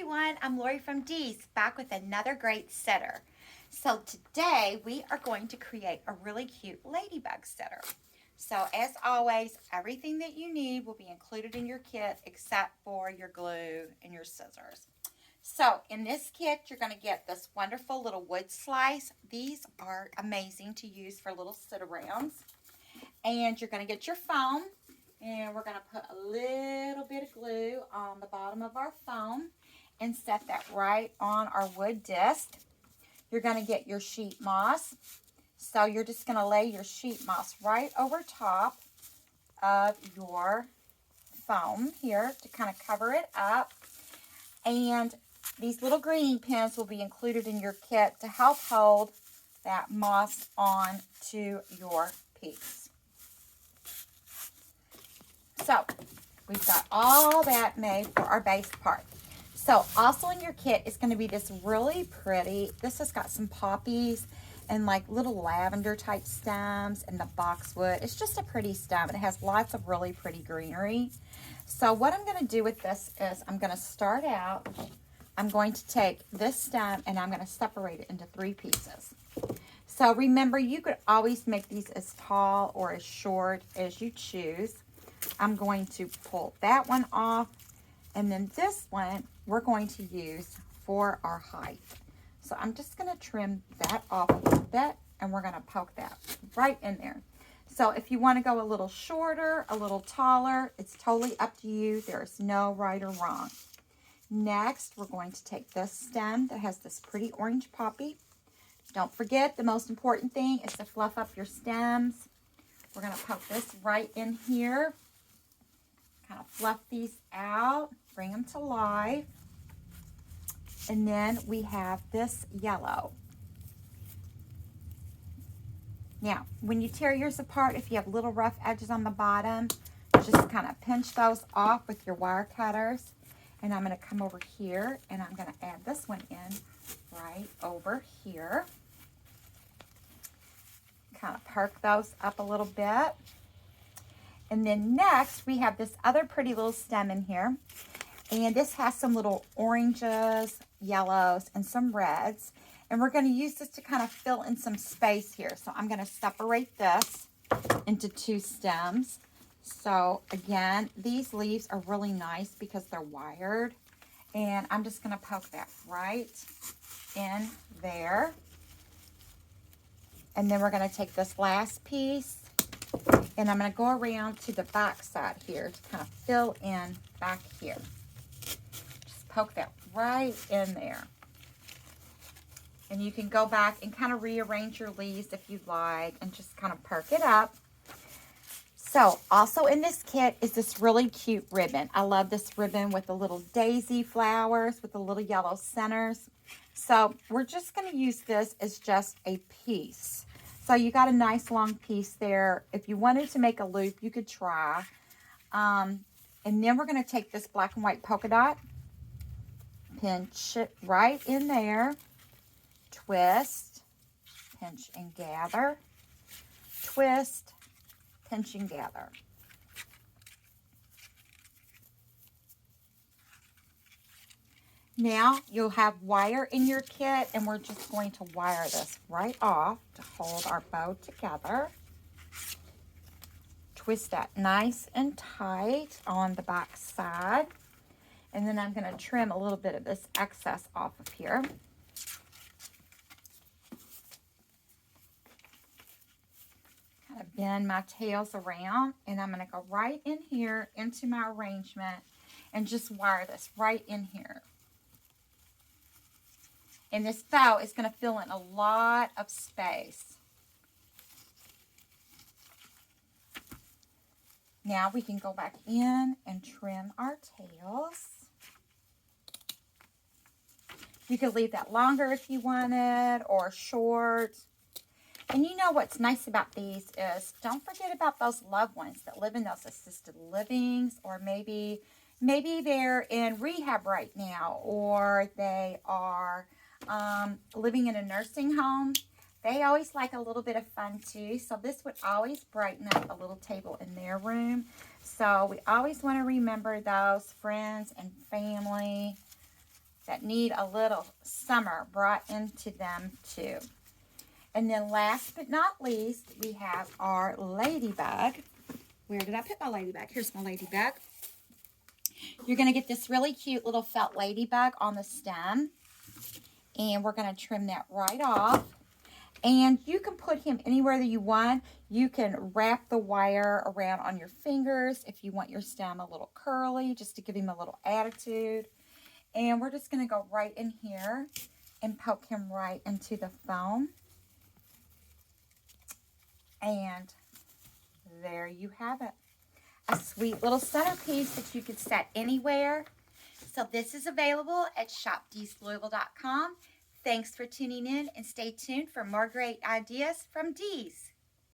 everyone, I'm Lori from Dee's back with another great sitter. So today we are going to create a really cute ladybug sitter. So as always, everything that you need will be included in your kit except for your glue and your scissors. So in this kit, you're going to get this wonderful little wood slice. These are amazing to use for little sit-arounds. And you're going to get your foam. And we're going to put a little bit of glue on the bottom of our foam and set that right on our wood disc. You're going to get your sheet moss. So you're just going to lay your sheet moss right over top of your foam here to kind of cover it up. And these little greening pins will be included in your kit to help hold that moss on to your piece. So we've got all that made for our base part. So also in your kit is going to be this really pretty, this has got some poppies and like little lavender type stems and the boxwood. It's just a pretty stem and it has lots of really pretty greenery. So what I'm going to do with this is I'm going to start out, I'm going to take this stem and I'm going to separate it into 3 pieces. So remember, you could always make these as tall or as short as you choose. I'm going to pull that one off, and then this one we're going to use for our height. So I'm just going to trim that off a little bit, and we're going to poke that right in there. So if you want to go a little shorter, a little taller, it's totally up to you. There's no right or wrong. Next, we're going to take this stem that has this pretty orange poppy. Don't forget, the most important thing is to fluff up your stems. We're going to poke this right in here. Kind of fluff these out, bring them to life. And then we have this yellow. Now, when you tear yours apart, if you have little rough edges on the bottom, just kind of pinch those off with your wire cutters. And I'm going to come over here and I'm going to add this one in right over here. Kind of perk those up a little bit. And then next, we have this other pretty little stem in here. And this has some little oranges, yellows, and some reds. And we're going to use this to kind of fill in some space here. So I'm going to separate this into 2 stems. So again, these leaves are really nice because they're wired. And I'm just going to poke that right in there. And then we're going to take this last piece. And I'm going to go around to the back side here to kind of fill in back here. Just poke that right in there. And you can go back and kind of rearrange your leaves if you'd like and just kind of perk it up. So also in this kit is this really cute ribbon. I love this ribbon with the little daisy flowers with the little yellow centers. So we're just going to use this as just a piece. So you got a nice long piece there. If you wanted to make a loop, you could try. And then we're going to take this black and white polka dot, pinch it right in there, twist, pinch and gather, twist, pinch and gather. Now you'll have wire in your kit, and we're just going to wire this right off to hold our bow together. Twist that nice and tight on the back side. And then I'm going to trim a little bit of this excess off of here. Kind of bend my tails around, and I'm going to go right in here into my arrangement and just wire this right in here. And this bow is going to fill in a lot of space. Now we can go back in and trim our tails. You could leave that longer if you wanted, or short. And you know what's nice about these is don't forget about those loved ones that live in those assisted livings, or maybe they're in rehab right now, or they are living in a nursing home. They always like a little bit of fun too. So this would always brighten up a little table in their room. So we always want to remember those friends and family that need a little summer brought into them too. And then last but not least, we have our ladybug. Where did I put my ladybug? Here's my ladybug. You're going to get this really cute little felt ladybug on the stem. And we're going to trim that right off. And you can put him anywhere that you want. You can wrap the wire around on your fingers if you want your stem a little curly, just to give him a little attitude. And we're just going to go right in here and poke him right into the foam. And there you have it. A sweet little centerpiece that you could set anywhere. So this is available at shopdeeslouisville.com. Thanks for tuning in and stay tuned for more great ideas from Dees.